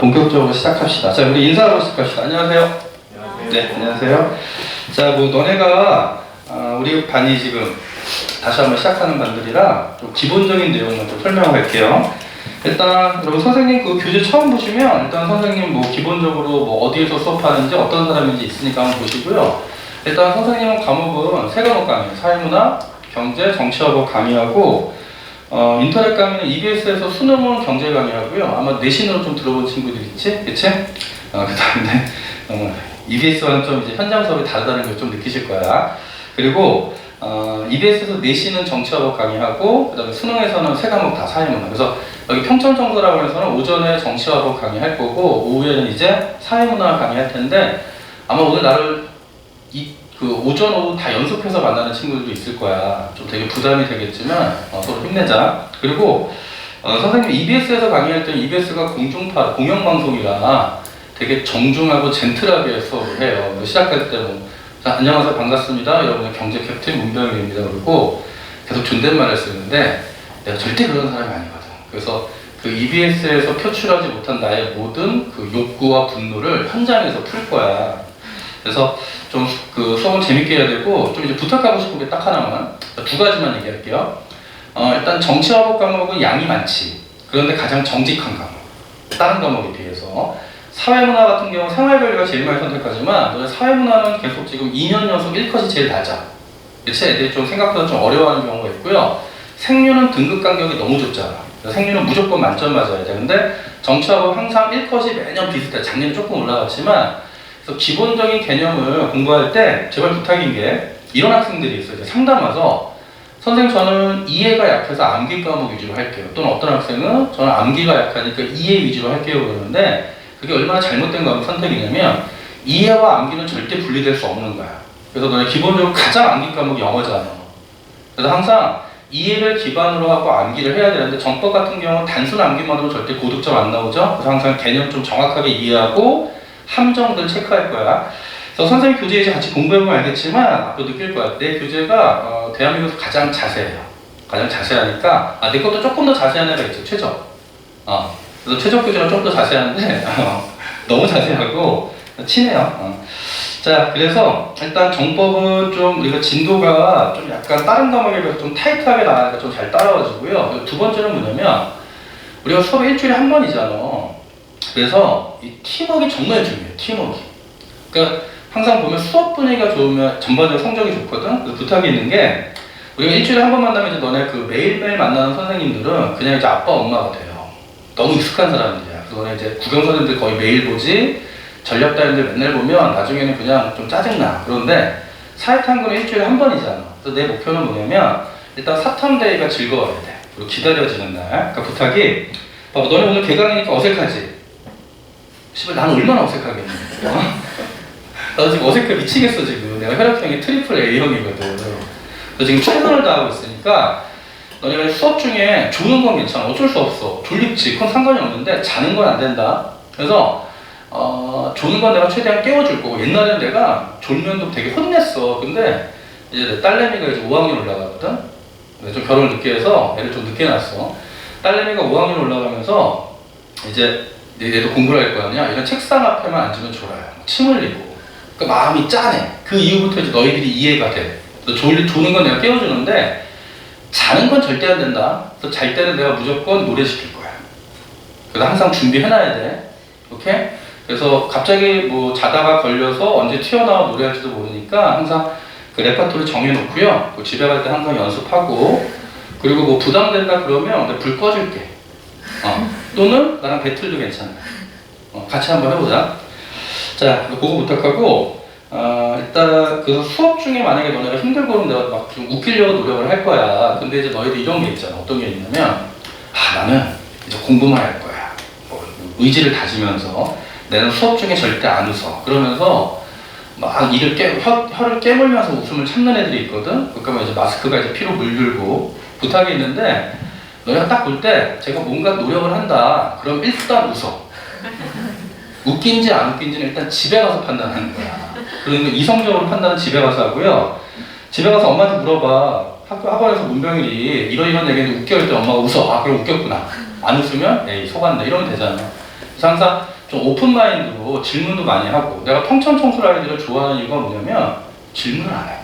본격적으로 시작합시다. 자, 우리 인사하고 시작합시다. 안녕하세요. 네, 안녕하세요. 자, 뭐 너네가 우리 반이 지금 다시 한번 시작하는 반들이라 좀 기본적인 내용만 좀 설명할게요. 일단 여러분 선생님 그 교재 처음 보시면 일단 선생님 뭐 기본적으로 뭐 어디에서 수업하는지 어떤 사람인지 있으니까 한번 보시고요. 일단 선생님은 과목은 세 과목 강의, 사회문화, 경제, 정치학을 강의하고 인터넷 강의는 EBS에서 수능은 경제 강의하고요. 아마 내신으로 좀 들어본 친구들 있지? 그치? 그 다음에 EBS와는 좀 이제 현장 수업이 다르다는 걸 좀 느끼실 거야. 그리고 EBS에서 내신은 정치학을 강의하고 그 다음에 수능에서는 세 과목 다 사회문화. 그래서 여기 평천정서라고 해서는 오전에 정치학을 강의할 거고 오후에는 이제 사회문화 강의할 텐데 아마 오늘 나를 그 오전 오후 다 연속해서 만나는 친구들도 있을 거야. 좀 되게 부담이 되겠지만 서로 힘내자. 그리고 선생님 EBS에서 강의할 때는 EBS가 공영방송이라 되게 정중하고 젠틀하게 수업을 해요. 시작할 때 뭐 안녕하세요 반갑습니다. 여러분의 경제 캡틴 문병일입니다. 그리고 계속 존댓말을 쓰는데 내가 절대 그런 사람이 아니거든. 그래서 그 EBS에서 표출하지 못한 나의 모든 그 욕구와 분노를 현장에서 풀 거야. 그래서 좀 그 수업을 재밌게 해야 되고 좀 이제 부탁하고 싶은 게 딱 하나만 두 가지만 얘기할게요. 일단 정치화법 과목은 양이 많지. 그런데 가장 정직한 과목. 다른 과목에 비해서 사회문화 같은 경우 생활관리가 제일 많이 선택하지만 너네 사회문화는 계속 지금 2년 연속 1컷이 제일 낮아. 그치? 애들이 좀 생각보다 좀 어려워하는 경우가 있고요. 생류는 등급 간격이 너무 좁잖아. 생류는 무조건 만점 맞아야 돼. 근데 정치화법 항상 1컷이 매년 비슷해. 작년에 조금 올라갔지만 그래서 기본적인 개념을 공부할 때 제발 부탁인 게 이런 학생들이 있어요. 이제 상담 와서 선생님 저는 이해가 약해서 암기 과목 위주로 할게요. 또는 어떤 학생은 저는 암기가 약하니까 이해 위주로 할게요 그러는데 그게 얼마나 잘못된 과목 선택이냐면 이해와 암기는 절대 분리될 수 없는 거야. 그래서 너네 기본적으로 가장 암기 과목이 영어잖아. 그래서 항상 이해를 기반으로 하고 암기를 해야 되는데 정법 같은 경우는 단순 암기만으로 절대 고득점 안 나오죠. 그래서 항상 개념 좀 정확하게 이해하고 함정들 체크할 거야. 그래서 선생님 교재 이제 같이 공부해보면 알겠지만 앞으로 느낄 거야. 내 교재가 대한민국에서 가장 자세해요. 가장 자세하니까 내 것도 조금 더 자세한 애가 있죠. 최적. 그래서 최적 교재는 좀 더 자세한데 너무 자세하고 친해요. 자, 그래서 일단 정법은 좀 우리가 진도가 좀 약간 다른 과목에 비해서 좀 타이트하게 나가니까 좀 잘 따라와주고요. 두 번째는 뭐냐면 우리가 수업이 일주일에 한 번이잖아. 그래서 이 팀워크가 정말 중요해요. 팀워크. 그러니까 항상 보면 수업 분위기가 좋으면 전반적으로 성적이 좋거든. 그래서 부탁이 있는 게 우리가 일주일에 한 번 만나면 이제 너네 그 매일매일 만나는 선생님들은 그냥 이제 아빠 엄마가 돼요. 너무 익숙한 사람들이야. 그래서 너네 이제 국영선생님들 거의 매일 보지 전략단님들 맨날 보면 나중에는 그냥 좀 짜증나. 그런데 사회탐구는 일주일에 한 번이잖아. 그래서 내 목표는 뭐냐면 일단 사탐대회가 즐거워야 돼. 그리고 기다려지는 날. 그러니까 부탁이 봐봐 너네 오늘 개강이니까 어색하지? 씨발 난 얼마나 어색하겠니? 나도 지금 어색해 미치겠어 지금. 내가 혈액형이 트리플 A형이거든. 너 지금 최선을 다하고 있으니까 너네가 수업 중에 조는 건 괜찮아. 어쩔 수 없어. 졸립지. 그건 상관이 없는데 자는 건 안 된다. 그래서 조는 건 내가 최대한 깨워줄 거고 옛날에는 내가 졸면도 되게 혼냈어. 근데 이제 내 딸내미가 이제 5학년 올라가거든. 좀 결혼을 늦게 해서 애를 좀 늦게 낳았어. 딸내미가 5학년 올라가면서 이제 얘도 공부를 할 거 아니야? 이런 책상 앞에만 앉으면 졸아요. 침 흘리고. 그 마음이 짠해. 그 이후부터 이제 너희들이 이해가 돼. 조는 건 내가 깨워주는데 자는 건 절대 안 된다. 그래서 잘 때는 내가 무조건 노래 시킬 거야. 그래서 항상 준비해놔야 돼. 오케이? 그래서 갑자기 뭐 자다가 걸려서 언제 튀어나와 노래할지도 모르니까 항상 그 레퍼토리 정해놓고요. 집에 갈 때 항상 연습하고 그리고 뭐 부담된다 그러면 내가 불 꺼줄게. 또는 나랑 배틀도 괜찮아. 같이 한번 해보자. 자, 그거 부탁하고 일단 그 수업 중에 만약에 너네가 힘들고 내가 막 좀 웃기려고 노력을 할 거야. 근데 이제 너희들 이런 게 있잖아. 어떤 게 있냐면 나는 이제 공부만 할 거야. 뭐 의지를 다지면서 나는 수업 중에 절대 안 웃어. 그러면서 막 혀를 깨물면서 웃음을 참는 애들이 있거든. 그러니까 이제 마스크가 이제 피로 물들고 부탁이 있는데 너희가 딱 볼 때 제가 뭔가 노력을 한다. 그럼 일단 웃어. 웃긴지 안 웃긴지는 일단 집에 가서 판단하는 거야. 그러니까 이성적으로 판단은 집에 가서 하고요. 집에 가서 엄마한테 물어봐. 학원에서 문병일이 이런 얘기했는데 웃겨 할 때 엄마가 웃어. 그럼 웃겼구나. 안 웃으면 에이 속았네. 이러면 되잖아. 그래서 항상 좀 오픈 마인드로 질문도 많이 하고, 내가 평천청술 아이들을 좋아하는 이유가 뭐냐면 질문을 안 해.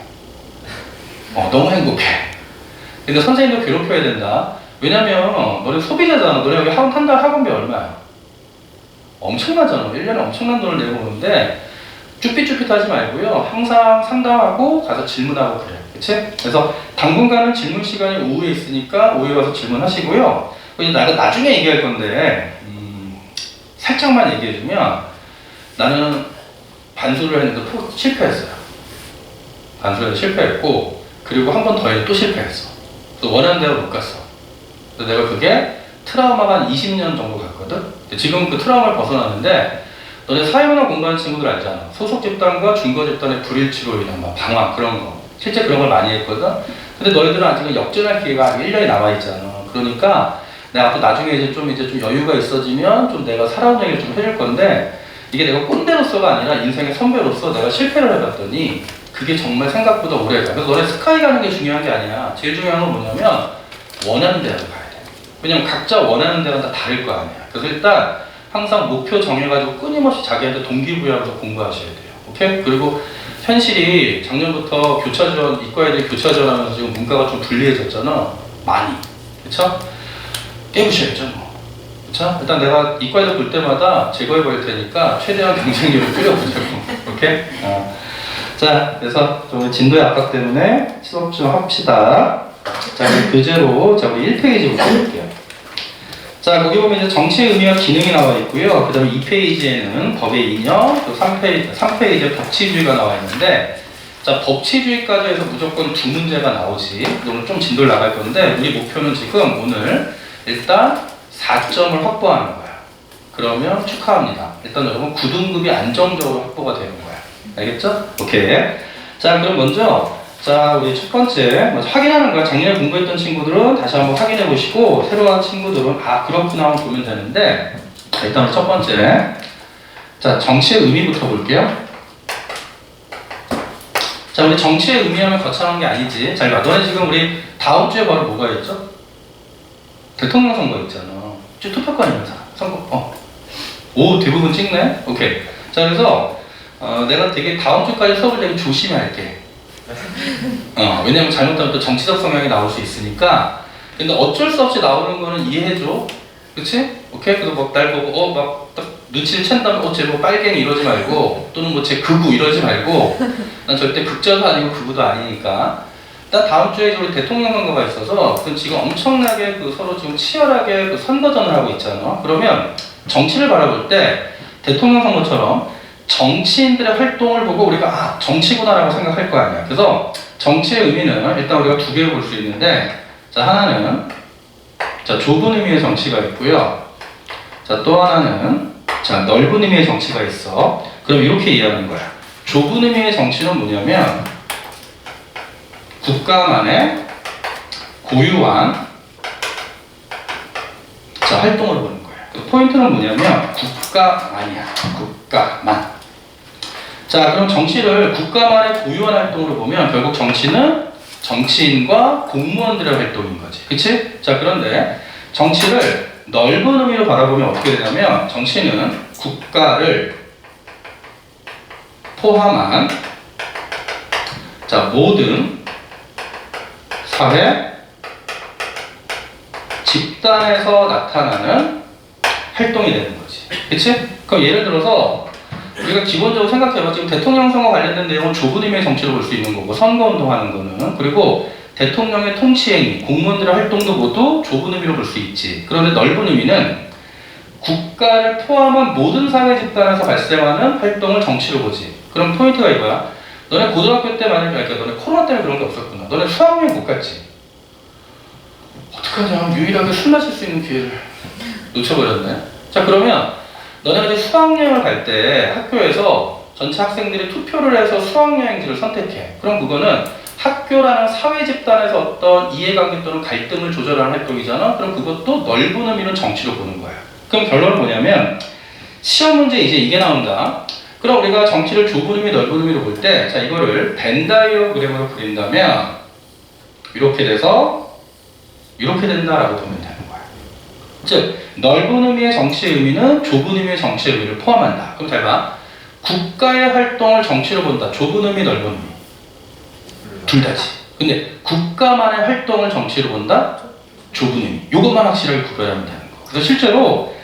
너무 행복해. 근데 선생님도 괴롭혀야 된다. 왜냐면 너네 소비자잖아. 너네 여기 한 달 학원비 얼마야? 엄청나잖아. 1년에 엄청난 돈을 내고 오는데 쭈삣쭈삣하지 말고요. 항상 상담하고 가서 질문하고 그래. 그치? 그래서 당분간은 질문 시간이 오후에 있으니까 오후에 와서 질문하시고요. 이제 나중에 얘기할 건데 살짝만 얘기해주면, 나는 반수를 했는데 실패했어요. 반수를 실패했고, 그리고 한 번 더 해도 또 실패했어. 또 원하는 대로 못 갔어. 그래서 내가 그게 트라우마가 한 20년 정도 갔거든? 지금 그 트라우마를 벗어났는데, 너네 사회문화 공부하는 친구들 알잖아. 소속 집단과 중거 집단의 불일치로 인한 막 방황, 그런 거. 실제 그런 걸 많이 했거든? 근데 너희들은 아직은 역전할 기회가 1년이 남아있잖아. 그러니까 내가 또 나중에 이제 좀 여유가 있어지면 좀 내가 살아온 얘기를 좀 해줄 건데, 이게 내가 꼰대로서가 아니라 인생의 선배로서 내가 실패를 해봤더니 그게 정말 생각보다 오래 가. 그래서 너네 스카이 가는 게 중요한 게 아니야. 제일 중요한 건 뭐냐면 원하는 대로 가야 돼. 왜냐면 각자 원하는 데가 다 다를 거 아니야. 그래서 일단 항상 목표 정해가지고 끊임없이 자기한테 동기부여하면서 공부하셔야 돼요. 오케이? 그리고 현실이 작년부터 교차전, 이과 애들이 교차전하면서 지금 문과가 좀 불리해졌잖아. 많이. 그쵸? 깨부셔야죠, 뭐. 그쵸? 일단 내가 이과 애들 볼 때마다 제거해버릴 테니까 최대한 경쟁력을 끌어보자고. 오케이? 자, 그래서 좀 진도의 압박 때문에 수업 좀 합시다. 자, 우리 교재로, 우리 1페이지부터 볼게요. 자, 거기 보면 이제 정치의 의미와 기능이 나와 있고요. 그 다음에 2페이지에는 법의 이념, 또 3페이지에 법치주의가 나와 있는데, 자, 법치주의까지 해서 무조건 두 문제가 나오지. 오늘 좀 진도를 나갈 건데, 우리 목표는 지금 오늘 일단 4점을 확보하는 거야. 그러면 축하합니다. 일단 여러분 9등급이 안정적으로 확보가 되는 거야. 알겠죠? 오케이. 자, 그럼 먼저, 자, 우리 첫 번째, 먼저 확인하는 거야. 작년에 공부했던 친구들은 다시 한번 확인해 보시고, 새로 한 친구들은, 그렇구나 하고 보면 되는데, 일단 우리 첫 번째. 자, 정치의 의미부터 볼게요. 자, 우리 정치의 의미하면 거창한 게 아니지. 자, 너네 지금 우리 다음 주에 바로 뭐가 있죠? 대통령 선거 있잖아. 투표권이면서 선거. 오, 대부분 찍네? 오케이. 자, 그래서, 내가 되게 다음 주까지 수업을 되게 조심히 할게. 왜냐면 잘못하면 또 정치적 성향이 나올 수 있으니까. 근데 어쩔 수 없이 나오는 거는 이해해줘. 그치? 오케이? 그래서 막 날 보고, 막 딱 눈치를 챈다면, 쟤 뭐 빨갱이 이러지 말고, 또는 뭐 쟤 극우 이러지 말고, 난 절대 극자도 아니고 극우도 아니니까. 일단 다음 주에 우리 대통령 선거가 있어서, 지금 엄청나게 서로 지금 치열하게 선거전을 하고 있잖아. 그러면 정치를 바라볼 때, 대통령 선거처럼 정치인들의 활동을 보고 우리가 정치구나라고 생각할 거 아니야. 그래서 정치의 의미는 일단 우리가 두 개로 볼 수 있는데, 자, 하나는 좁은 의미의 정치가 있고요. 자, 또 하나는 넓은 의미의 정치가 있어. 그럼 이렇게 이해하는 거야. 좁은 의미의 정치는 뭐냐면 국가만의 고유한 활동을 보는 거야. 그 포인트는 뭐냐면 국가만이야. 국가만. 자, 그럼 정치를 국가만의 고유한 활동으로 보면 결국 정치는 정치인과 공무원들의 활동인 거지. 그치? 자, 그런데 정치를 넓은 의미로 바라보면 어떻게 되냐면 정치는 국가를 포함한 모든 사회 집단에서 나타나는 활동이 되는 거지. 그치? 그럼 예를 들어서 우리가 기본적으로 생각해봐. 지금 대통령 선거 관련된 내용은 좁은 의미의 정치로 볼 수 있는 거고, 선거운동하는 거는. 그리고 대통령의 통치행위, 공무원들의 활동도 모두 좁은 의미로 볼 수 있지. 그런데 넓은 의미는 국가를 포함한 모든 사회 집단에서 발생하는 활동을 정치로 보지. 그럼 포인트가 이거야. 너네 고등학교 때 만약에, 너네 코로나 때문에 그런 게 없었구나. 너네 수학여행 못 갔지? 어떡하냐. 유일하게 술 마실 수 있는 기회를 놓쳐버렸네. 자, 그러면 너네가 이제 수학여행을 갈 때 학교에서 전체 학생들이 투표를 해서 수학여행지를 선택해. 그럼 그거는 학교라는 사회 집단에서 어떤 이해관계 또는 갈등을 조절하는 활동이잖아. 그럼 그것도 넓은 의미는 정치로 보는 거야. 그럼 결론은 뭐냐면 시험 문제 이제 이게 나온다. 그럼 우리가 정치를 좁은 의미, 넓은 의미로 볼 때, 자, 이거를 벤 다이어그램으로 그린다면 이렇게 돼서 이렇게 된다라고 보면 되는 거야. 즉 넓은 의미의 정치 의미는 좁은 의미의 정치 의미를 포함한다. 그럼 잘 봐. 국가의 활동을 정치로 본다. 좁은 의미, 넓은 의미. 둘 다지. 근데 국가만의 활동을 정치로 본다. 좁은 의미. 이것만 확실하게 구별하면 되는 거. 그래서 실제로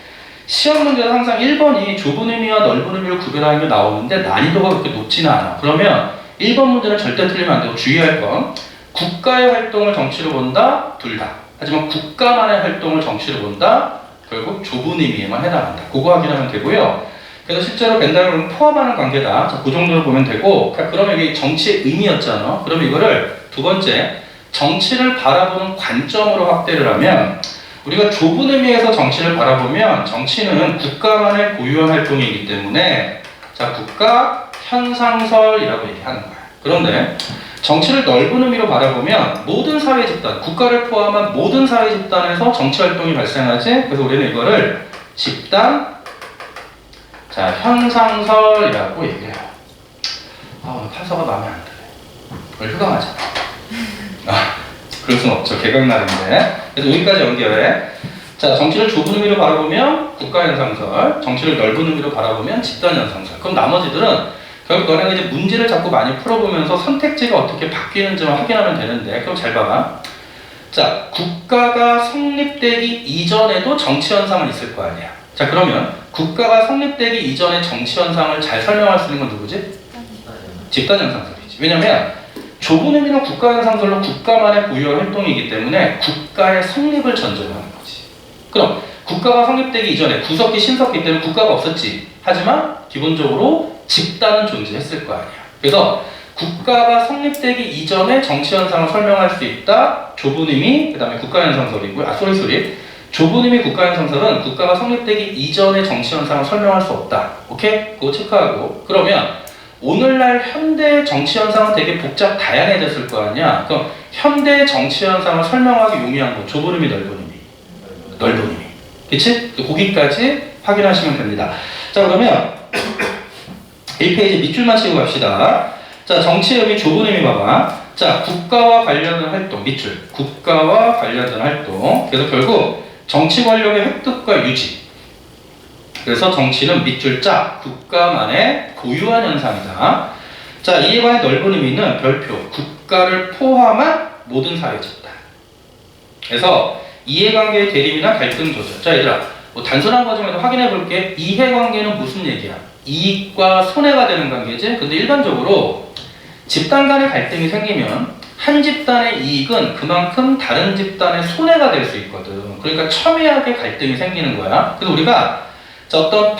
시험 문제는 항상 1번이 좁은 의미와 넓은 의미를 구별하는 게 나오는데 난이도가 그렇게 높지는 않아. 그러면 1번 문제는 절대 틀리면 안 되고 주의할 건 국가의 활동을 정치로 본다. 둘 다. 하지만 국가만의 활동을 정치로 본다. 결국 좁은 의미에만 해당한다. 그거 확인하면 되고요. 그래서 실제로 벤다이어그램을 포함하는 관계다. 자, 그 정도로 보면 되고, 그러면 이게 정치의 의미였잖아. 그럼 이거를 두 번째, 정치를 바라보는 관점으로 확대를 하면, 우리가 좁은 의미에서 정치를 바라보면 정치는 국가만의 고유한 활동이기 때문에, 자, 국가 현상설이라고 얘기하는 거야. 그런데 정치를 넓은 의미로 바라보면 모든 사회 집단, 국가를 포함한 모든 사회 집단에서 정치 활동이 발생하지. 그래서 우리는 이거를 집단, 자, 현상설이라고 얘기해요. 오늘 판서가 마음에 안 드네. 오늘 휴강하자. 그럴 순 없죠. 개강날인데. 그래서 여기까지 연결해. 자, 정치를 좁은 의미로 바라보면 국가현상설, 정치를 넓은 의미로 바라보면 집단현상설. 그럼 나머지들은 결국 너네가 이제 문제를 자꾸 많이 풀어보면서 선택지가 어떻게 바뀌는지만 확인하면 되는데, 그럼 잘 봐봐. 자, 국가가 성립되기 이전에도 정치현상은 있을 거 아니야. 자, 그러면 국가가 성립되기 이전의 정치현상을 잘 설명할 수 있는 건 누구지? 집단현상설이지. 왜냐면 좁은 의미는 국가현상설로 국가만의 고유한 활동이기 때문에 국가의 성립을 전제로 하는 거지. 그럼 국가가 성립되기 이전에 구석기, 신석기 때는 국가가 없었지. 하지만 기본적으로 집단은 존재했을 거 아니야. 그래서 국가가 성립되기 이전에 정치현상을 설명할 수 있다. 좁은 의미, 그 다음에 국가현상설이고요. 소리. 좁은 의미 국가현상설은 국가가 성립되기 이전의 정치현상을 설명할 수 없다. 오케이? 그거 체크하고. 그러면 오늘날 현대 정치현상은 되게 복잡 다양해졌을 거 아니야. 그럼 현대 정치현상을 설명하기 용이한 거 좁은 의미, 넓은 의미. 넓은 의미. 그치? 거기까지 확인하시면 됩니다. 자, 그러면 1페이지 밑줄만 치고 갑시다. 자, 정치의 의미, 좁은 의미 봐봐. 자, 국가와 관련된 활동, 밑줄. 국가와 관련된 활동. 그래서 결국 정치 권력의 획득과 유지. 그래서 정치는 밑줄 짜, 국가만의 고유한 현상이다. 자, 이에 관한 넓은 의미는 별표, 국가를 포함한 모든 사회 집단. 그래서 이해관계의 대립이나 갈등 조절. 자, 얘들아, 뭐 단순한 과정에서 확인해 볼게. 이해관계는 무슨 얘기야? 이익과 손해가 되는 관계지? 근데 일반적으로 집단 간의 갈등이 생기면 한 집단의 이익은 그만큼 다른 집단의 손해가 될 수 있거든. 그러니까 첨예하게 갈등이 생기는 거야. 그래서 우리가 어떤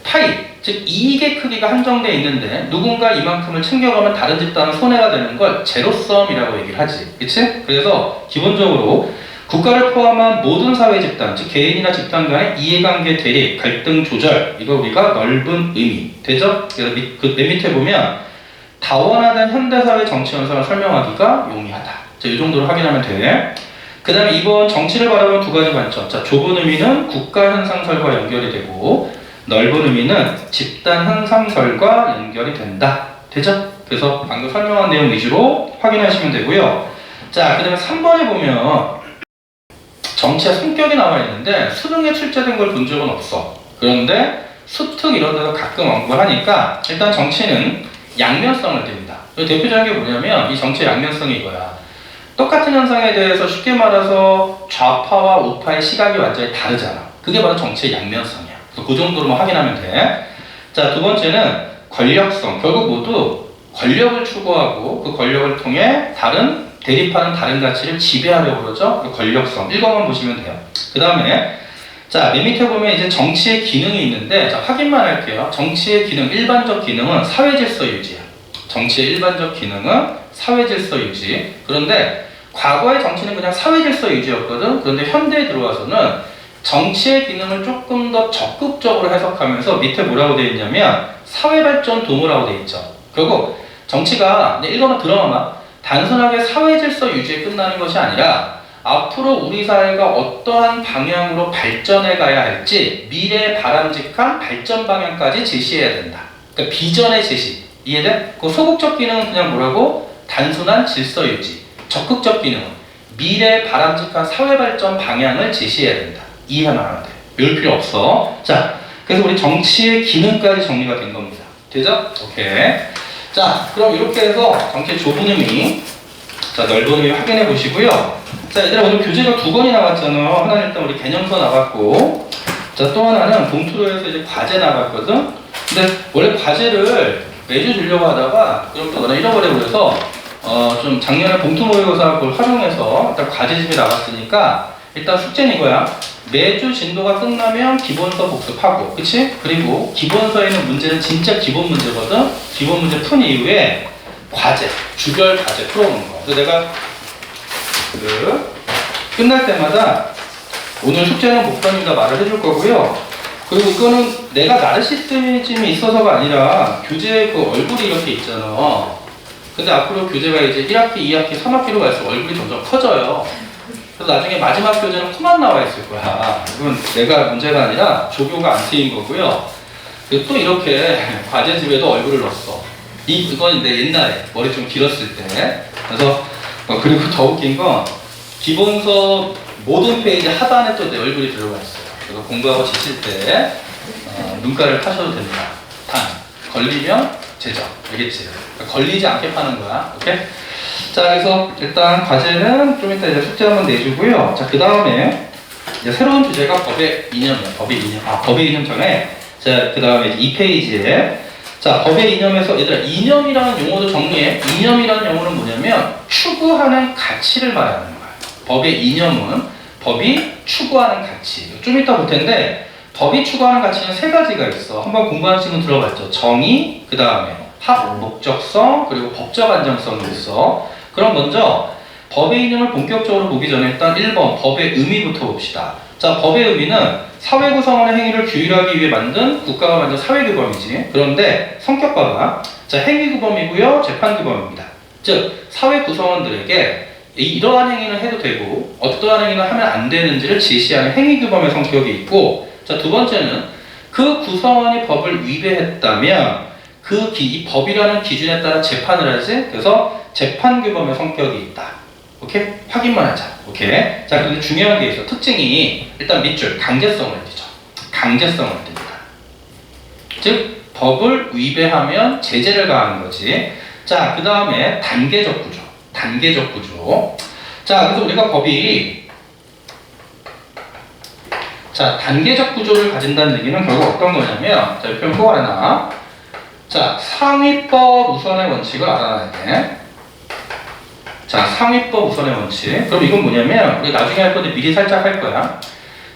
파이, 즉 이익의 크기가 한정되어 있는데 누군가 이만큼을 챙겨가면 다른 집단은 손해가 되는 걸 제로섬이라고 얘기를 하지. 그치? 그래서 기본적으로 국가를 포함한 모든 사회 집단, 즉 개인이나 집단 간의 이해관계 대립, 갈등 조절, 이거 우리가 넓은 의미 되죠? 그래서 맨 밑에 보면 다원화된 현대사회 정치 현상을 설명하기가 용이하다. 자, 이 정도로 확인하면 돼. 그 다음에 이번 정치를 바라보는 두 가지 관점. 자, 좁은 의미는 국가 현상설과 연결이 되고 넓은 의미는 집단 현상설과 연결이 된다. 되죠? 그래서 방금 설명한 내용 위주로 확인하시면 되고요. 자, 그 다음에 3번에 보면 정치의 성격이 나와 있는데 수능에 출제된 걸 본 적은 없어. 그런데 수특 이런 데서 가끔 언급을 하니까 일단 정치는 양면성을 띱니다. 대표적인 게 뭐냐면 이 정치의 양면성이 이거야. 똑같은 현상에 대해서 쉽게 말해서 좌파와 우파의 시각이 완전히 다르잖아. 그게 바로 정치의 양면성이야. 그래서 그 정도로만 확인하면 돼. 자, 두 번째는 권력성. 결국 모두 권력을 추구하고 그 권력을 통해 대립하는 다른 가치를 지배하려고 그러죠. 그 권력성. 이거만 보시면 돼요. 그 다음에 자, 맨 밑에 보면 이제 정치의 기능이 있는데, 자, 확인만 할게요. 정치의 기능, 일반적 기능은 사회질서 유지야. 정치의 일반적 기능은 사회질서 유지. 그런데 과거의 정치는 그냥 사회질서 유지였거든. 그런데 현대에 들어와서는 정치의 기능을 조금 더 적극적으로 해석하면서 밑에 뭐라고 되어 있냐면 사회발전 도모라고 되어 있죠. 결국 정치가 이거만 들어봐봐. 단순하게 사회질서 유지에 끝나는 것이 아니라 앞으로 우리 사회가 어떠한 방향으로 발전해 가야 할지 미래의 바람직한 발전 방향까지 제시해야 된다. 그러니까 비전의 제시. 이해돼? 그 소극적 기능은 그냥 뭐라고? 단순한 질서 유지. 적극적 기능은 미래 바람직한 사회 발전 방향을 제시해야 된다. 이해만 하면 돼. 외울 필요 없어. 자, 그래서 우리 정치의 기능까지 정리가 된 겁니다. 되죠? 오케이. 자, 그럼 이렇게 해서 정치의 좁은 의미, 자, 넓은 의미 확인해 보시고요. 자, 얘들아, 오늘 교재가 2권이 나왔잖아. 하나는 일단 우리 개념서 나왔고, 자, 또 하나는 봉투로 해서 이제 과제 나갔거든. 근데 원래 과제를 매주 주려고 하다가 그럼 또 너네 잃어버려버려서 좀 작년에 봉투 모의고사 그걸 활용해서 일단 과제집에 나갔으니까 일단 숙제는 이거야. 매주 진도가 끝나면 기본서 복습하고, 그치? 그리고 기본서에 있는 문제는 진짜 기본 문제거든. 기본 문제 푼 이후에 과제, 주별 과제 풀어오는 거야. 그래서 내가 끝날 때마다 오늘 숙제는 목사님과 말을 해줄 거고요. 그리고 이거는 내가 나르시시즘이 있어서가 아니라 교재 그 얼굴이 이렇게 있잖아. 근데 앞으로 교재가 이제 1학기, 2학기, 3학기로 갈수록 얼굴이 점점 커져요. 그래서 나중에 마지막 교재는 코만 나와 있을 거야. 이건 내가 문제가 아니라 조교가 안 트인 거고요. 그리고 또 이렇게 과제집에도 얼굴을 넣었어. 이건 내 옛날에 머리 좀 길었을 때. 그래서 그리고 더 웃긴 건 기본서 모든 페이지 하단에 또 내 얼굴이 들어가 있어요. 그래서 공부하고 지칠 때 눈가를 파셔도 됩니다. 단 걸리면 제적. 알겠지? 걸리지 않게 파는 거야. 오케이? 자, 그래서 일단 과제는 좀 이따 이제 숙제 한번 내주고요. 자, 그 다음에 이제 새로운 주제가 법의 이념이에요. 법의 이념. 법의 이념 전에 자, 그 다음에 2페이지에 자, 법의 이념에서 얘들아 이념이라는 용어도 정리해. 이념이라는 용어는 뭐냐면 추구하는 가치를 말하는 거야. 법의 이념은 법이 추구하는 가치. 좀 이따 볼 텐데 법이 추구하는 가치는 3가지가 있어. 한번 공부한 친구는 들어봤죠. 정의, 그 다음에 학, 목적성, 그리고 법적 안정성이 있어. 그럼 먼저 법의 이념을 본격적으로 보기 전에 일단 1번 법의 의미부터 봅시다. 자, 법의 의미는 사회 구성원의 행위를 규율하기 위해 만든 국가가 만든 사회규범이지. 그런데 성격 봐봐. 자, 행위규범이고요, 재판규범입니다. 즉, 사회 구성원들에게 이러한 행위는 해도 되고 어떠한 행위는 하면 안 되는지를 제시하는 행위규범의 성격이 있고, 자, 두 번째는 그 구성원이 법을 위배했다면 이 법이라는 기준에 따라 재판을 하지. 그래서 재판규범의 성격이 있다. 오케이? 확인만 하자. 오케이? 자, 근데 중요한 게 있어. 특징이 일단 밑줄 강제성을 띠죠. 강제성을 띱니다. 즉 법을 위배하면 제재를 가하는 거지. 자, 그 다음에 단계적 구조. 단계적 구조. 자, 그래서 우리가 법이 자, 단계적 구조를 가진다는 얘기는 결국 어떤 거냐면, 자, 이 표현 꼭 하나. 자, 상위법 우선의 원칙을 알아놔야 돼. 자, 상위법 우선의 원칙. 그럼 이건 뭐냐면, 우리 나중에 할 건데 미리 살짝 할 거야.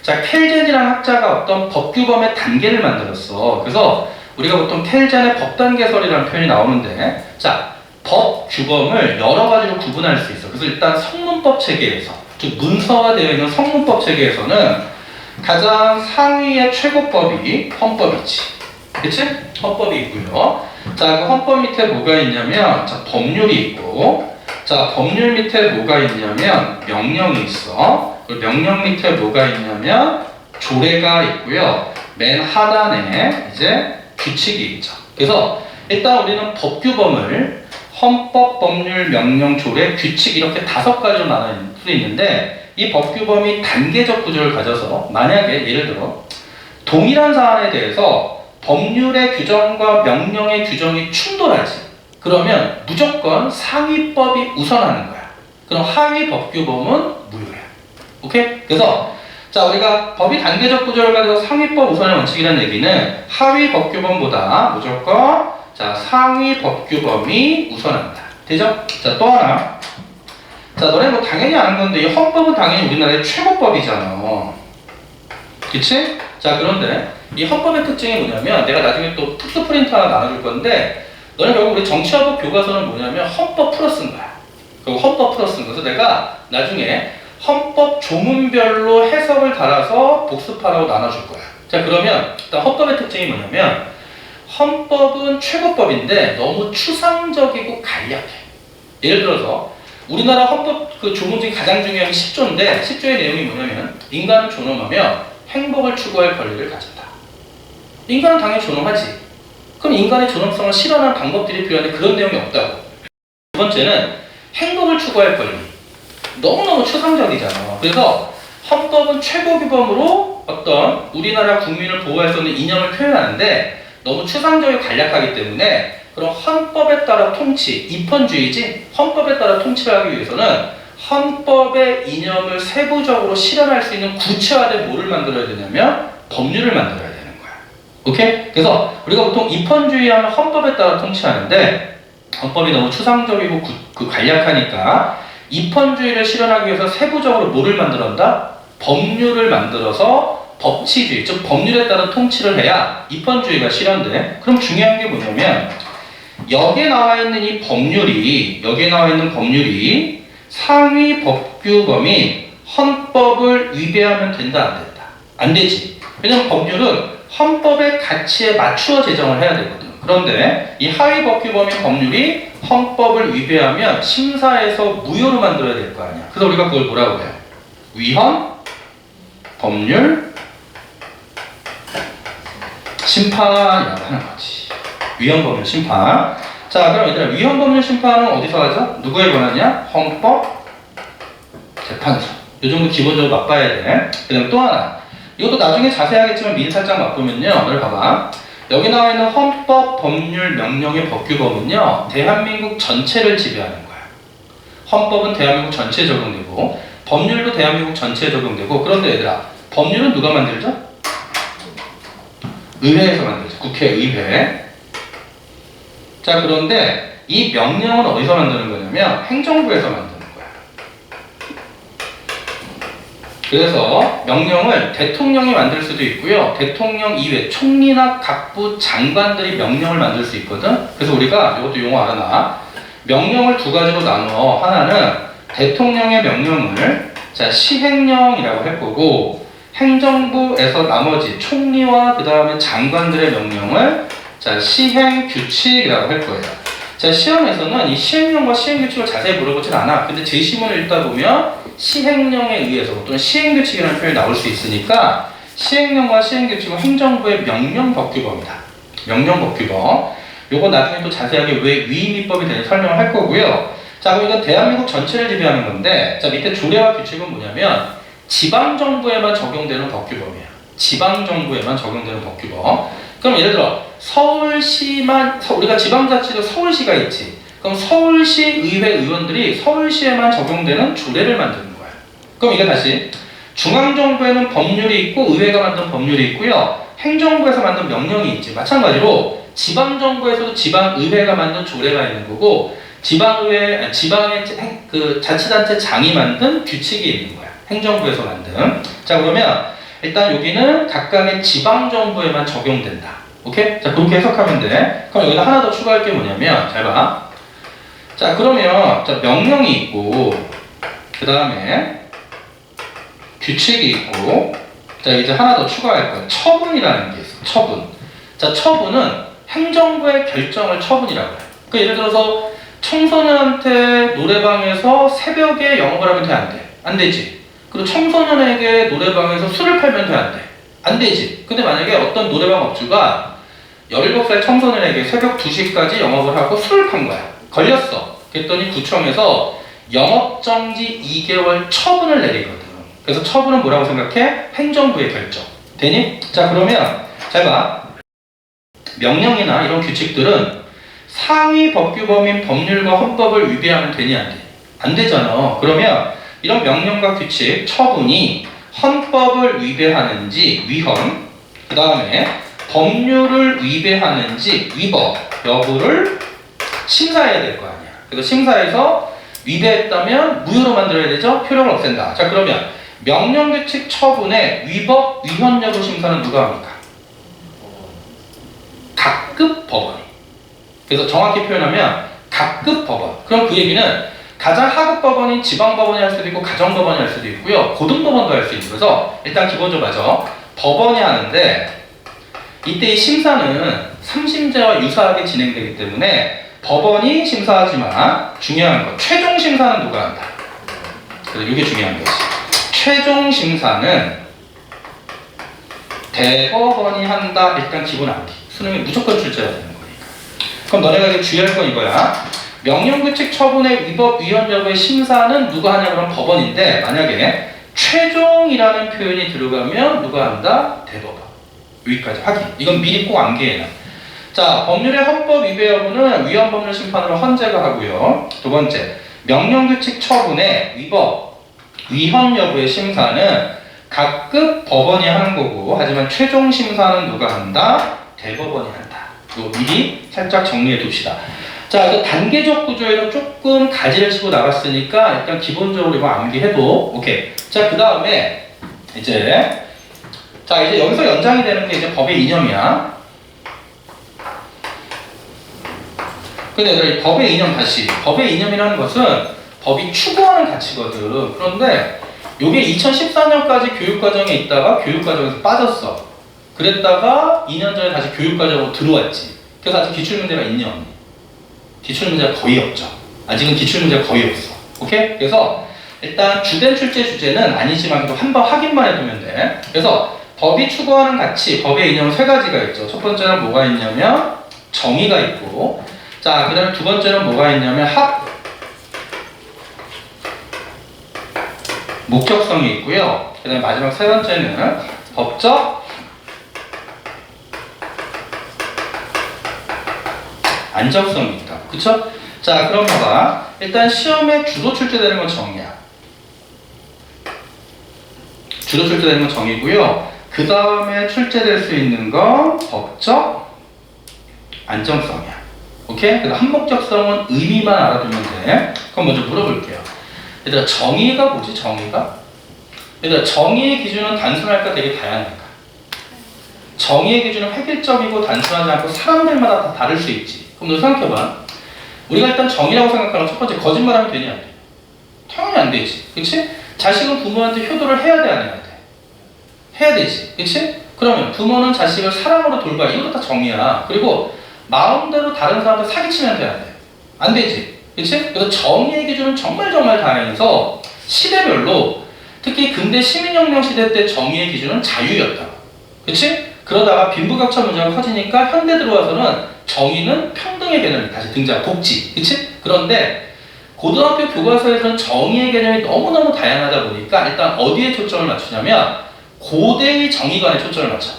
자, 켈젠이라는 학자가 어떤 법규범의 단계를 만들었어. 그래서 우리가 보통 켈젠의 법단계설이라는 표현이 나오는데, 자, 법규범을 여러 가지로 구분할 수 있어. 그래서 일단 성문법 체계에서, 즉 문서화되어 있는 성문법 체계에서는 가장 상위의 최고법이 헌법이지. 그치? 헌법이 있고요. 자, 그 헌법 밑에 뭐가 있냐면, 자, 법률이 있고, 자, 법률 밑에 뭐가 있냐면, 명령이 있어. 그리고 명령 밑에 뭐가 있냐면, 조례가 있고요. 맨 하단에 이제 규칙이 있죠. 그래서 일단 우리는 법규범을 헌법, 법률, 명령, 조례, 규칙 이렇게 5가지로 나눌 수 있는데, 이 법규범이 단계적 구조를 가져서 만약에 예를 들어 동일한 사안에 대해서 법률의 규정과 명령의 규정이 충돌하지. 그러면 무조건 상위법이 우선하는 거야. 그럼 하위 법규범은 무효야. 오케이? 그래서 자, 우리가 법이 단계적 구조를 가져서 상위법 우선의 원칙이라는 얘기는 하위 법규범보다 무조건 자, 상위 법규범이 우선한다. 되죠? 자, 또 하나. 자, 너네 뭐 당연히 아는 건데 이 헌법은 당연히 우리나라의 최고법이잖아. 그치? 자, 그런데 이 헌법의 특징이 뭐냐면, 내가 나중에 또 특수 프린트 하나 나눠줄 건데, 너네 결국 우리 정치화법 교과서는 뭐냐면 헌법 플러스인 거야. 그리고 헌법 플러스인 거서 내가 나중에 헌법 조문별로 해석을 달아서 복습하라고 나눠줄 거야. 자, 그러면 일단 헌법의 특징이 뭐냐면, 헌법은 최고법인데 너무 추상적이고 간략해. 예를 들어서 우리나라 헌법 그 조문 중에 가장 중요한 게 10조인데 10조의 내용이 뭐냐면, 인간은 존엄하며 행복을 추구할 권리를 가진다. 인간은 당연히 존엄하지. 그럼 인간의 존엄성을 실현하는 방법들이 필요한데 그런 내용이 없다고. 두 번째는 행복을 추구할 권리. 너무너무 추상적이잖아. 그래서 헌법은 최고 규범으로 어떤 우리나라 국민을 보호할 수 있는 이념을 표현하는데 너무 추상적이고 간략하기 때문에 그런 헌법에 따라 통치, 입헌주의지 헌법에 따라 통치를 하기 위해서는 헌법의 이념을 세부적으로 실현할 수 있는 구체화된 뭐를 만들어야 되냐면 법률을 만들어야 되는 거야. 오케이? 그래서 우리가 보통 입헌주의하면 헌법에 따라 통치하는데 헌법이 너무 추상적이고 간략하니까 입헌주의를 실현하기 위해서 세부적으로 뭐를 만들어낸다? 법률을 만들어서 법치주의, 즉 법률에 따른 통치를 해야 입헌주의가 실현돼. 그럼 중요한 게 뭐냐면 여기에 나와 있는 이 법률이 상위 법규범이 헌법을 위배하면 된다, 안 된다? 안 되지. 왜냐면 법률은 헌법의 가치에 맞추어 제정을 해야 되거든. 그런데 이 하위 법규범인 법률이 헌법을 위배하면 심사에서 무효로 만들어야 될 거 아니야. 그래서 우리가 그걸 뭐라고 해요? 위헌 법률 심판이라고 하는 거지. 위헌 법률 심판. 자, 그럼 얘들아, 위헌 법률 심판은 어디서 하죠? 누구에 관하냐? 헌법 재판소. 이 정도 기본적으로 맛봐야 돼. 그 다음에 또 하나. 이것도 나중에 자세히 하겠지만 미리 살짝 맛보면요. 너를 봐봐. 여기 나와 있는 헌법, 법률, 명령의 법규범은요, 대한민국 전체를 지배하는 거야. 헌법은 대한민국 전체에 적용되고, 법률도 대한민국 전체에 적용되고, 그런데 얘들아, 법률은 누가 만들죠? 의회에서 만들죠. 국회의회. 자, 그런데 이 명령은 어디서 만드는 거냐면 행정부에서 만드는 거야. 그래서 명령을 대통령이 만들 수도 있고요. 대통령 이외 총리나 각부 장관들이 명령을 만들 수 있거든. 그래서 우리가 이것도 용어 알아놔. 명령을 두 가지로 나누어. 하나는 대통령의 명령을 시행령이라고 할 거고, 행정부에서 나머지 총리와 그 다음에 장관들의 명령을 시행규칙이라고 할 거예요. 자, 시험에서는 이 시행령과 시행규칙을 자세히 물어보진 않아. 근데 제시문을 읽다 보면 시행령에 의해서 또는 시행규칙이라는 표현이 나올 수 있으니까 시행령과 시행규칙은 행정부의 명령법규범이다. 명령법규범. 요거 나중에 또 자세하게 왜 위임입법이 되는지 설명을 할 거고요. 자, 그럼 이건 대한민국 전체를 지배하는 건데, 자, 밑에 조례와 규칙은 뭐냐면 지방정부에만 적용되는 법규범이야. 지방정부에만 적용되는 법규범. 그럼 예를 들어 서울시만, 우리가 지방자치도 서울시가 있지. 그럼 서울시 의회 의원들이 서울시에만 적용되는 조례를 만드는 거야. 그럼 이게 다시 중앙정부에는 법률이 있고 의회가 만든 법률이 있고요. 행정부에서 만든 명령이 있지. 마찬가지로 지방정부에서도 지방의회가 만든 조례가 있는 거고, 지방의 그 자치단체 장이 만든 규칙이 있는 거야. 행정부에서 만든. 자, 그러면 일단 여기는 각각의 지방정부에만 적용된다. 오케이? 자, 그렇게 해석하면 돼. 그럼 여기다 하나 더 추가할 게 뭐냐면, 잘 봐. 자, 그러면 명령이 있고, 그 다음에 규칙이 있고, 자, 이제 하나 더 추가할 거야. 처분이라는 게 있어. 처분. 자, 처분은 행정부의 결정을 처분이라고 해. 그 예를 들어서 청소년한테 노래방에서 새벽에 영업을 하면 돼, 안 돼? 안 되지. 그리고 청소년에게 노래방에서 술을 팔면 돼, 안 돼? 안 되지. 근데 만약에 어떤 노래방 업주가 17살 청소년에게 새벽 2시까지 영업을 하고 술을 판 거야. 걸렸어. 그랬더니 구청에서 영업정지 2개월 처분을 내리거든. 그래서 처분은 뭐라고 생각해? 행정부의 결정. 되니? 자, 그러면 잘 봐. 명령이나 이런 규칙들은 상위 법규범인 법률과 헌법을 위배하면 되니 안 돼? 안 되잖아. 그러면 이런 명령과 규칙, 처분이 헌법을 위배하는지 위헌, 그 다음에 법률을 위배하는지 위법 여부를 심사해야 될 거 아니야. 그래서 심사해서 위배했다면 무효로 만들어야 되죠? 효력을 없앤다. 자, 그러면 명령규칙 처분의 위법 위헌 여부 심사는 누가 합니까? 각급 법원이. 그래서 정확히 표현하면 각급 법원. 그럼 그 얘기는 가장 하급 법원인 지방법원이 할 수도 있고 가정법원이 할 수도 있고요. 고등법원도 할 수 있는 거죠. 일단 기본적으로 맞아. 법원이 하는데 이때 이 심사는 3심제와 유사하게 진행되기 때문에 법원이 심사하지만 중요한 거 최종 심사는 누가 한다. 그래서 이게 중요한 거지. 최종 심사는 대법원이 한다. 일단 기본 암기. 수능에 무조건 출제가 되는 거니까. 그럼 너네가 이제 주의할 건 이거야. 명령규칙 처분의 위법 위헌 여부의 심사는 누가 하냐 그러면 법원인데 만약에 최종이라는 표현이 들어가면 누가 한다? 대법원. 여기까지 확인. 이건 미리 꼭 암기해놔. 자, 법률의 헌법 위배 여부는 위헌법률 심판으로 헌재가 하고요. 두 번째, 명령규칙 처분의 위법 위헌 여부의 심사는 각급 법원이 하는 거고 하지만 최종 심사는 누가 한다? 대법원이 한다. 이거 미리 살짝 정리해 둡시다. 자, 그 단계적 구조에서 조금 가지를 치고 나갔으니까 일단 기본적으로 이거 암기해도 오케이. 자, 그 다음에 이제 여기서 연장이 되는 게 이제 법의 이념이야. 근데 이 법의 이념 다시 법의 이념이라는 것은 법이 추구하는 가치거든. 그런데 이게 2014년까지 교육과정에 있다가 교육과정에서 빠졌어. 그랬다가 2년 전에 다시 교육과정으로 들어왔지. 그래서 아직 기출문제가 있냐 없니? 기출문제가 거의 없죠. 아직은 기출문제가 거의 없어. 오케이? 그래서 일단 주된 출제 주제는 아니지만 그래도 한번 확인만 해두면 돼. 그래서 법이 추구하는 가치, 법의 이념은 세 가지가 있죠. 첫 번째는 뭐가 있냐면 정의가 있고, 자, 그 다음에 두 번째는 뭐가 있냐면 목적성이 있고요. 그 다음에 마지막 세 번째는 법적 안정성이 있다. 그쵸? 자, 그럼 봐봐. 일단 시험에 주로 출제되는 건 정의야. 주로 출제되는 건 정의고요. 그 다음에 출제될 수 있는 건 법적 안정성이야. 오케이? 그래서 한목적성은 의미만 알아두면 돼. 그럼 먼저 물어볼게요. 얘들아, 정의가 뭐지? 정의가? 얘들아, 정의의 기준은 단순할까? 되게 다양할까? 정의의 기준은 획일적이고 단순하지 않고 사람들마다 다 다를 수 있지. 그럼 너 생각해봐. 우리가 일단 정의라고 생각하는 첫 번째, 거짓말하면 되냐 안 돼? 당연히 안 되지. 그치? 자식은 부모한테 효도를 해야 돼 안 해야 돼? 해야 되지. 그치? 그러면 부모는 자식을 사랑으로 돌봐. 이것도 다 정의야. 그리고 마음대로 다른 사람들 사기치면 돼 안 돼? 안 되지. 그치? 그래서 정의의 기준은 정말 다양해서 시대별로 특히 근대 시민혁명 시대 때 정의의 기준은 자유였다. 그치? 그러다가 빈부격차 문제가 커지니까 현대 들어와서는 정의는 평등의 개념이 다시 등장, 복지. 그치? 그런데 고등학교 교과서에서는 정의의 개념이 너무너무 다양하다 보니까 일단 어디에 초점을 맞추냐면 고대의 정의관에 초점을 맞춰.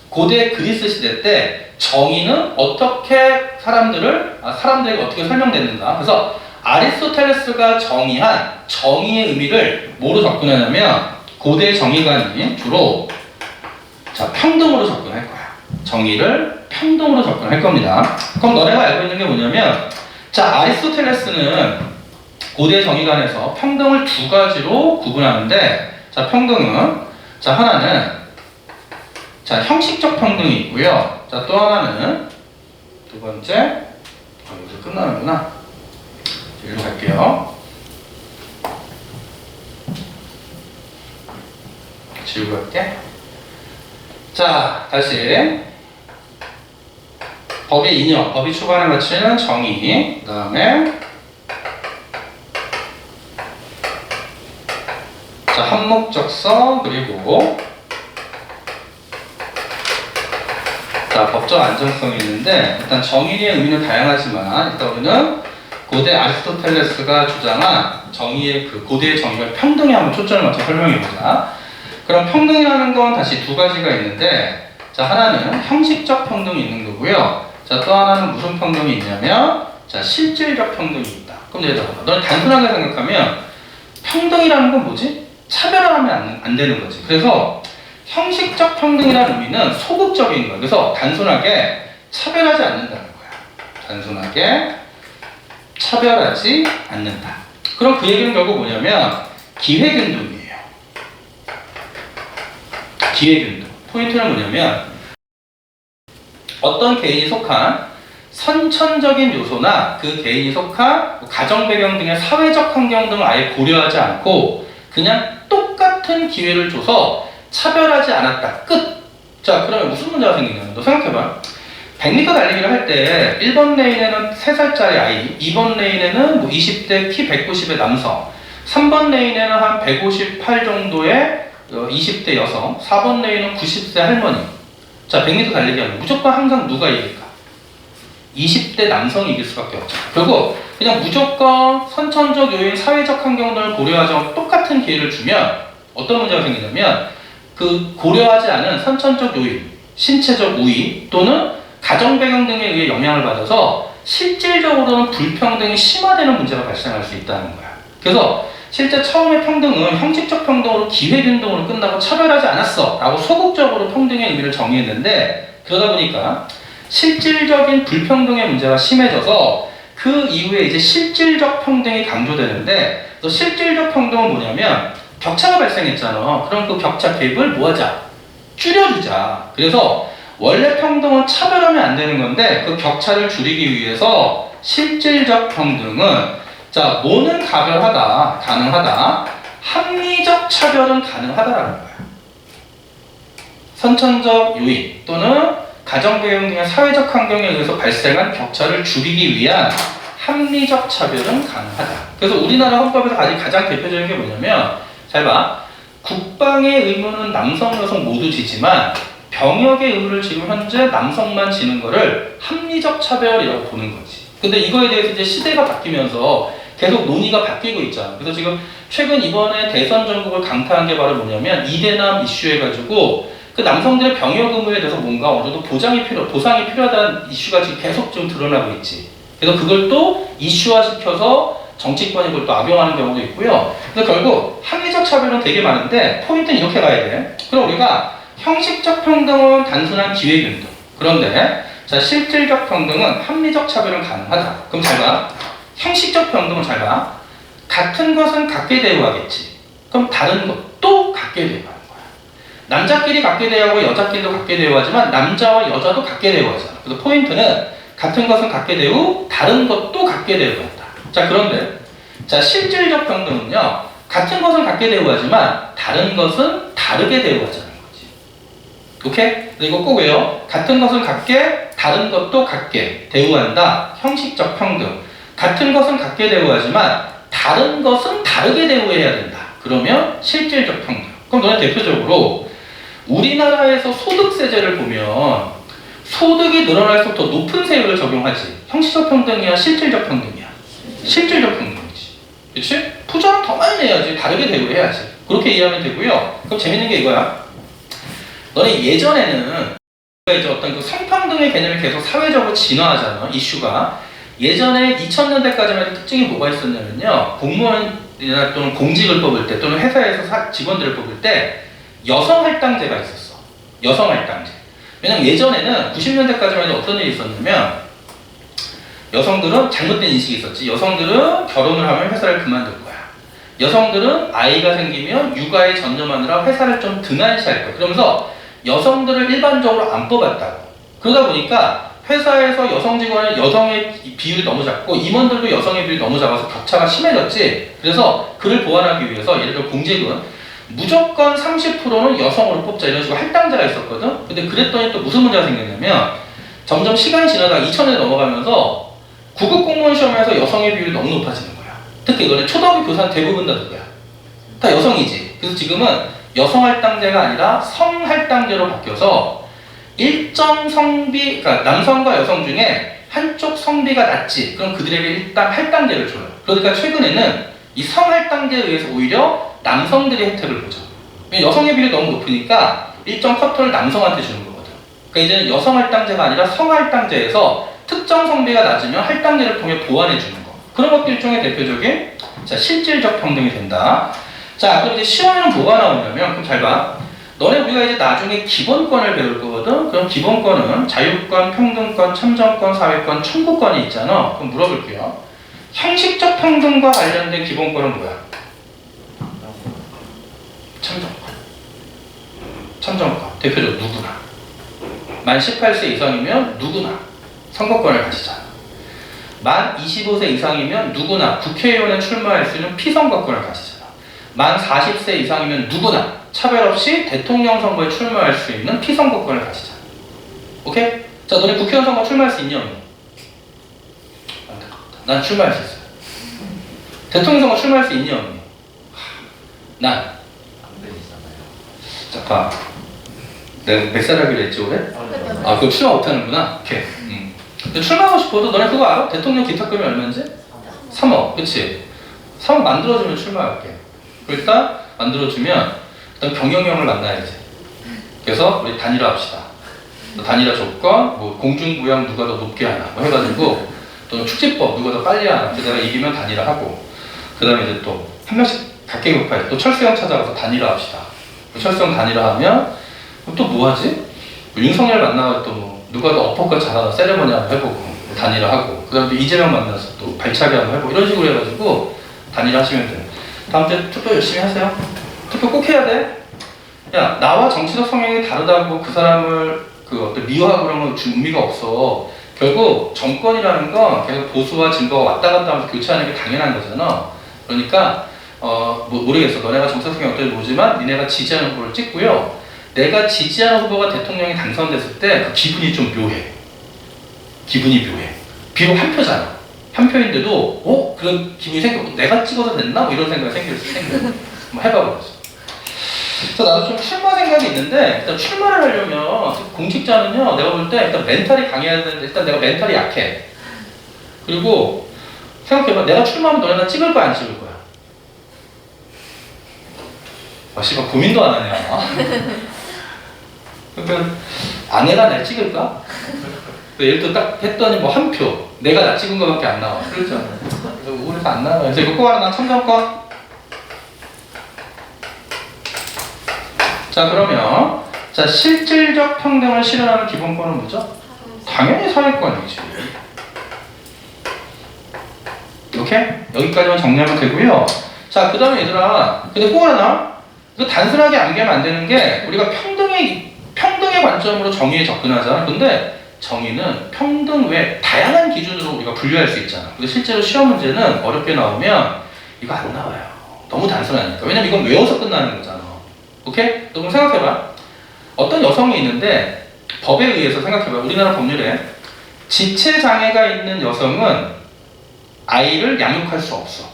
고대 그리스 시대 때 정의는 어떻게 사람들에게 어떻게 설명됐는가. 그래서 아리스토텔레스가 정의한 정의의 의미를 뭐로 접근하냐면 고대 정의관이 주로 평등으로 접근할 거야. 정의를 평등으로 접근할 겁니다. 그럼 너네가 알고 있는 게 뭐냐면 아리스토텔레스는 고대 정의관에서 평등을 두 가지로 구분하는데 평등은 하나는 형식적 평등이 있고요. 또 하나는 두 번째 여기서 끝나는구나. 여기로 갈게요. 지우고 갈게. 다시 법의 이념, 법이 추구하는 가치는 정의, 그 다음에 한목적성, 그리고 법적 안정성이 있는데 일단 정의의 의미는 다양하지만 일단 우리는 고대 아리스토텔레스가 주장한 정의의 고대의 정의가 평등에 한번 초점을 맞춰 설명해보자. 그럼 평등이라는 건 다시 두 가지가 있는데 하나는 형식적 평등이 있는 거고요. 또 하나는 무슨 평등이 있냐면 실질적 평등이 있다. 그럼 얘들아, 너는 단순하게 생각하면 평등이라는 건 뭐지? 차별화하면 안 되는 거지. 그래서 형식적 평등이라는 의미는 소극적인 거야. 그래서 단순하게 차별하지 않는다는 거야. 단순하게 차별하지 않는다. 그럼 그 얘기는 결국 뭐냐면 기회균등이에요. 기회균등. 포인트는 뭐냐면 어떤 개인이 속한 선천적인 요소나 그 개인이 속한 가정 배경 등의 사회적 환경 등을 아예 고려하지 않고 그냥 똑같은 기회를 줘서 차별하지 않았다. 끝! 그러면 무슨 문제가 생기냐면 너 생각해봐. 100m 달리기를 할 때 1번 레인에는 3살짜리 아이, 2번 레인에는 20대 키 190의 남성, 3번 레인에는 한 158 정도의 20대 여성, 4번 레인은 90세 할머니. 100m 달리기 하면 무조건 항상 누가 이길까? 20대 남성이 이길 수밖에 없죠. 그리고 그냥 무조건 선천적 요인, 사회적 환경 등을 고려하지 않고 똑같은 기회를 주면 어떤 문제가 생기냐면 그 고려하지 않은 선천적 요인, 신체적 우위 또는 가정 배경 등에 의해 영향을 받아서 실질적으로는 불평등이 심화되는 문제가 발생할 수 있다는 거야. 그래서 실제 처음에 평등은 형식적 평등으로 기회균등으로 끝나고 차별하지 않았어 라고 소극적으로 평등의 의미를 정의했는데, 그러다 보니까 실질적인 불평등의 문제가 심해져서 그 이후에 이제 실질적 평등이 강조되는데, 또 실질적 평등은 뭐냐면 격차가 발생했잖아. 그럼 그 격차 갭을 뭐하자? 줄여주자. 그래서 원래 평등은 차별하면 안 되는 건데 그 격차를 줄이기 위해서 실질적 평등은 자, 뭐는 가별하다, 가능하다, 합리적 차별은 가능하다라는 거야. 선천적 요인 또는 가정 배경 등의 사회적 환경에 의해서 발생한 격차를 줄이기 위한 합리적 차별은 가능하다. 그래서 우리나라 헌법에서 가장 대표적인 게 뭐냐면, 잘 봐. 국방의 의무는 남성, 여성 모두 지지만 병역의 의무를 지금 현재 남성만 지는 거를 합리적 차별이라고 보는 거지. 근데 이거에 대해서 이제 시대가 바뀌면서 계속 논의가 바뀌고 있잖아. 그래서 지금 최근 이번에 대선 전국을 강타한 게 바로 뭐냐면 이대남 이슈 해가지고 그 남성들의 병역 의무에 대해서 뭔가 어느 정도 보상이 필요하다는 이슈가 지금 계속 좀 드러나고 있지. 그래서 그걸 또 이슈화시켜서 정치권이 그걸 또 악용하는 경우도 있고요. 그래서 결국 합리적 차별은 되게 많은데 포인트는 이렇게 가야 돼. 그럼 우리가 형식적 평등은 단순한 기회균등. 그런데 자, 실질적 평등은 합리적 차별은 가능하다. 그럼 잘 봐. 형식적 평등은 잘 봐. 같은 것은 같게 대우하겠지. 그럼 다른 것도 같게 대우하는 거야. 남자끼리 같게 대우하고 여자끼리도 같게 대우하지만 남자와 여자도 같게 대우하잖아. 그래서 포인트는 같은 것은 같게 대우, 다른 것도 같게 대우한다. 자, 그런데 자, 실질적 평등은요. 같은 것은 같게 대우하지만 다른 것은 다르게 대우하잖아요. 오케이? 이거 꼭 외워. 같은 것은 같게, 다른 것도 같게 대우한다. 형식적 평등. 같은 것은 같게 대우하지만 다른 것은 다르게 대우해야 된다. 그러면 실질적 평등. 그럼 너네 대표적으로 우리나라에서 소득세제를 보면 소득이 늘어날수록 더 높은 세율을 적용하지. 형식적 평등이야, 실질적 평등이야? 실질적 평등이지. 그치? 부자는 더 많이 내야지. 다르게 대우해야지. 그렇게 이해하면 되고요. 그럼 재밌는 게 이거야. 너네 예전에는 이제 어떤 그 성평등의 개념이 계속 사회적으로 진화하잖아, 이슈가. 예전에 2000년대까지만 특징이 뭐가 있었냐면요. 공무원이나 또는 공직을 뽑을 때 또는 회사에서 직원들을 뽑을 때 여성 할당제가 있었어. 여성 할당제. 왜냐면 예전에는 90년대까지만 해도 어떤 일이 있었냐면 여성들은 잘못된 인식이 있었지. 여성들은 결혼을 하면 회사를 그만둘 거야. 여성들은 아이가 생기면 육아에 전념하느라 회사를 좀 등한시할 거야. 그러면서 여성들을 일반적으로 안 뽑았다고. 그러다 보니까 회사에서 여성 직원의 여성의 비율이 너무 작고 임원들도 여성의 비율이 너무 작아서 격차가 심해졌지. 그래서 그를 보완하기 위해서 예를 들어 공직은 무조건 30%는 여성으로 뽑자 이런 식으로 할당제가 있었거든. 근데 그랬더니 또 무슨 문제가 생겼냐면 점점 시간이 지나다가 2000년에 넘어가면서 구급 공무원 시험에서 여성의 비율이 너무 높아지는 거야. 특히 이거는 초등학교 교사는 대부분 다 누구야? 다 여성이지. 그래서 지금은 여성 할당제가 아니라 성 할당제로 바뀌어서 일정 성비, 그러니까 남성과 여성 중에 한쪽 성비가 낮지. 그럼 그들에게 일단 할당제를 줘요. 그러니까 최근에는 이 성 할당제에 의해서 오히려 남성들이 혜택을 보죠. 여성의 비율이 너무 높으니까 일정 쿼터를 남성한테 주는 거거든. 그러니까 이제는 여성 할당제가 아니라 성 할당제에서 특정 성비가 낮으면 할당제를 통해 보완해 주는 거. 그런 것도 일종의 대표적인 자, 실질적 평등이 된다. 자, 그럼 이제 시험에는 뭐가 나오냐면, 그럼 잘 봐. 너네 우리가 이제 나중에 기본권을 배울 거거든? 그럼 기본권은 자유권, 평등권, 참정권, 사회권, 청구권이 있잖아. 그럼 물어볼게요. 형식적 평등과 관련된 기본권은 뭐야? 참정권. 참정권. 대표적으로 누구나. 만 18세 이상이면 누구나 선거권을 가지잖아. 만 25세 이상이면 누구나 국회의원에 출마할 수 있는 피선거권을 가지잖아. 만 40세 이상이면 누구나 차별 없이 대통령 선거에 출마할 수 있는 피선거권을 가지잖아. 오케이? 자, 너네 국회의원 선거 출마할 수 있니 없니? 안타깝다. 난 출마할 수 있어요. 대통령 선거 출마할 수 있니 없니? 난 안 되잖아요. 자, 봐. 내가 몇 살 하기로 했지 올해? 아, 그럼 출마 못하는구나. 오케이. 근데 출마하고 싶어도 너네 그거 알아? 대통령 기탁금이 얼마인지? 3억, 그치? 3억 만들어주면 출마할게. 일단 만들어주면 일단 경영형을 만나야지. 그래서 우리 단일화 합시다. 단일화 조건, 뭐 공중부양 누가 더 높게 하나 뭐 해가지고 또는 축지법 누가 더 빨리 하나. 그래서 내가 이기면 단일화 하고, 그 다음에 이제 또 한 명씩 각계 급파에 또 철수형 찾아가서 단일화 합시다. 철수형 단일화 하면 또 뭐 하지? 윤석열 만나서 또 뭐 누가 더 어퍼컷 잘하나 세레머니 한번 해보고 단일화 하고, 그 다음에 이재명 만나서 또 발차기 한번 해보고 이런 식으로 해가지고 단일화 하시면 돼요. 다음 주에 투표 열심히 하세요. 투표 꼭 해야 돼. 야, 나와 정치적 성향이 다르다고 그 사람을 그 어떤 미워하고 그런 건 의미가 없어. 결국 정권이라는 건 계속 보수와 진보가 왔다 갔다 하면서 교체하는 게 당연한 거잖아. 그러니까 뭐 모르겠어. 너네가 정치적 성향이 어떨지 모르지만 니네가 지지하는 후보를 찍고요. 내가 지지하는 후보가 대통령이 당선됐을 때 그 기분이 좀 묘해. 기분이 묘해. 비록 한 표잖아. 한 표인데도 그런 기분이 생겨. 내가 찍어서 됐나? 뭐 이런 생각이 생겨. 한번 해봐보겠어. 그래서 나도 좀 출마 생각이 있는데, 일단 출마를 하려면 공직자는요, 내가 볼 때 일단 멘탈이 강해야 되는데, 일단 내가 멘탈이 약해. 그리고 생각해봐. 내가 출마하면 너네 나 찍을 거야 안 찍을 거야? 씨발 고민도 안 하냐. 그러니까 아내가 날 찍을까? 예를 들어 딱 했더니 뭐 한 표, 내가 나 찍은 거밖에 안 나와. 그렇죠. 그래서 우울해서 안 나와요. 그래서 이거 꼭 하나 참정권. 자, 그러면 자, 실질적 평등을 실현하는 기본권은 뭐죠? 당연히 사회권이지. 오케이? 여기까지만 정리하면 되고요. 자, 그 다음에 얘들아, 근데 꼭 하나, 이거 단순하게 암기하면 안 되는 게, 우리가 평등의 관점으로 정의에 접근하잖아. 근데 정의는 평등 외 다양한 기준으로 우리가 분류할 수 있잖아. 근데 실제로 시험 문제는 어렵게 나오면 이거 안 나와요. 너무 단순하니까. 왜냐면 이건 외워서 끝나는 거잖아. 오케이? 너 생각해봐. 어떤 여성이 있는데 법에 의해서 생각해봐. 우리나라 법률에 지체장애가 있는 여성은 아이를 양육할 수 없어.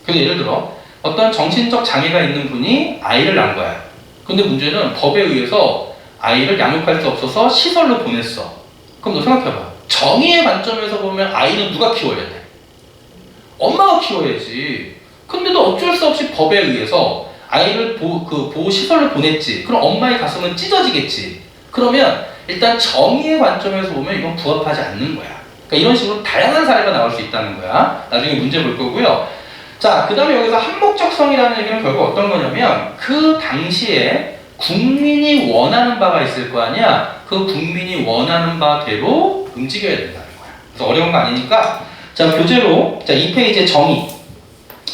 근데 예를 들어 어떤 정신적 장애가 있는 분이 아이를 낳은 거야. 근데 문제는 법에 의해서 아이를 양육할 수 없어서 시설로 보냈어. 그럼 너 생각해봐. 정의의 관점에서 보면 아이는 누가 키워야 돼? 엄마가 키워야지. 근데도 어쩔 수 없이 법에 의해서 아이를 보호시설로 보냈지. 그럼 엄마의 가슴은 찢어지겠지. 그러면 일단 정의의 관점에서 보면 이건 부합하지 않는 거야. 그러니까 이런 식으로 다양한 사례가 나올 수 있다는 거야. 나중에 문제 볼 거고요. 자, 그 다음에 여기서 한목적성이라는 얘기는 결국 어떤 거냐면 그 당시에 국민이 원하는 바가 있을 거 아니야. 그 국민이 원하는 바대로 움직여야 된다는 거야. 그래서 어려운 거 아니니까 자, 교재로 자, 2페이지의 정의,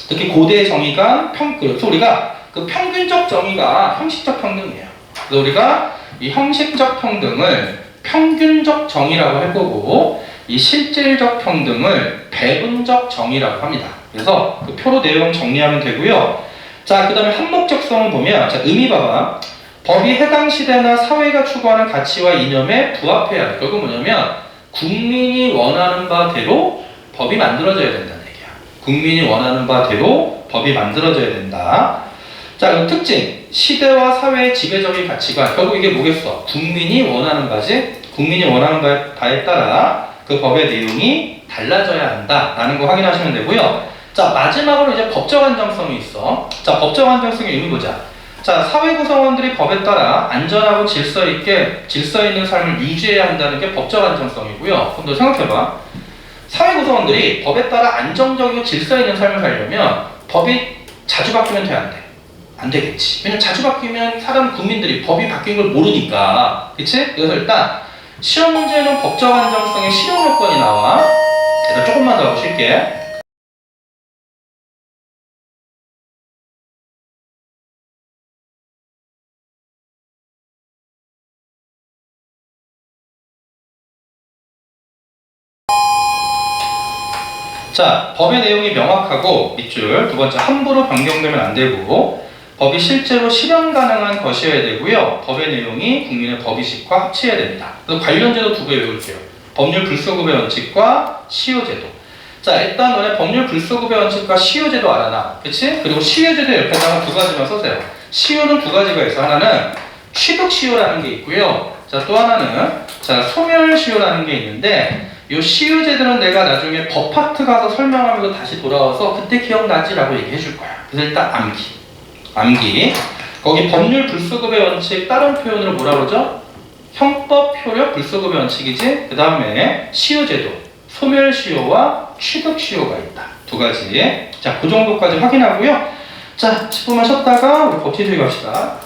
특히 고대의 정의가 그래서 우리가 그 평균적 정의가 형식적 평등이에요. 그래서 우리가 이 형식적 평등을 평균적 정의라고 해보고 이 실질적 평등을 배분적 정의라고 합니다. 그래서 그 표로 내용 정리하면 되고요. 자, 그 다음에 한목적성을 보면 자, 의미 봐봐. 법이 해당 시대나 사회가 추구하는 가치와 이념에 부합해야 돼. 결국 뭐냐면 국민이 원하는 바대로 법이 만들어져야 된다는 얘기야. 국민이 원하는 바대로 법이 만들어져야 된다. 자, 그럼 특징. 시대와 사회의 지배적인 가치관. 결국 이게 뭐겠어? 국민이 원하는 바지. 국민이 원하는 바에 따라 그 법의 내용이 달라져야 한다라는 거 확인하시면 되고요. 자, 마지막으로 이제 법적 안정성이 있어. 자, 법적 안정성의 의미 보자. 자, 사회 구성원들이 법에 따라 안전하고 질서 있는 삶을 유지해야 한다는 게 법적 안정성이고요. 그럼 너 생각해봐. 사회 구성원들이 법에 따라 안정적이고 질서 있는 삶을 살려면 법이 자주 바뀌면 돼, 안 돼? 안 되겠지. 왜냐면 자주 바뀌면 국민들이 법이 바뀐 걸 모르니까. 그치? 그래서 일단 시험 문제는 법적 안정성의 실용 요건이 나와. 일단 조금만 더 하고 쉴게. 자, 법의 내용이 명확하고 밑줄 두 번째 함부로 변경되면 안 되고 법이 실제로 실현 가능한 것이어야 되고요. 법의 내용이 국민의 법의식과 합치해야 됩니다. 그래서 관련제도 두 개 외울게요. 법률 불소급의 원칙과 시효제도. 자, 일단 너네 법률 불소급의 원칙과 시효제도 알아놔. 그치? 그리고 시효제도 옆에다가 두 가지만 써세요. 시효는 두 가지가 있어. 하나는 취득시효라는 게 있고요. 자, 또 하나는 자, 소멸시효라는 게 있는데 요 시효제들은 내가 나중에 법 파트 가서 설명하면서 다시 돌아와서 그때 기억나지라고 얘기해 줄 거야. 그래서 일단 암기. 거기 법률 불소급의 원칙 다른 표현으로 뭐라 그러죠? 형법 효력 불소급의 원칙이지. 그 다음에 시효제도 소멸시효와 취득시효가 있다. 두 가지. 자, 그 정도까지 확인하고요. 자, 10분만 쉬었다가 우리 법칙 도입합시다.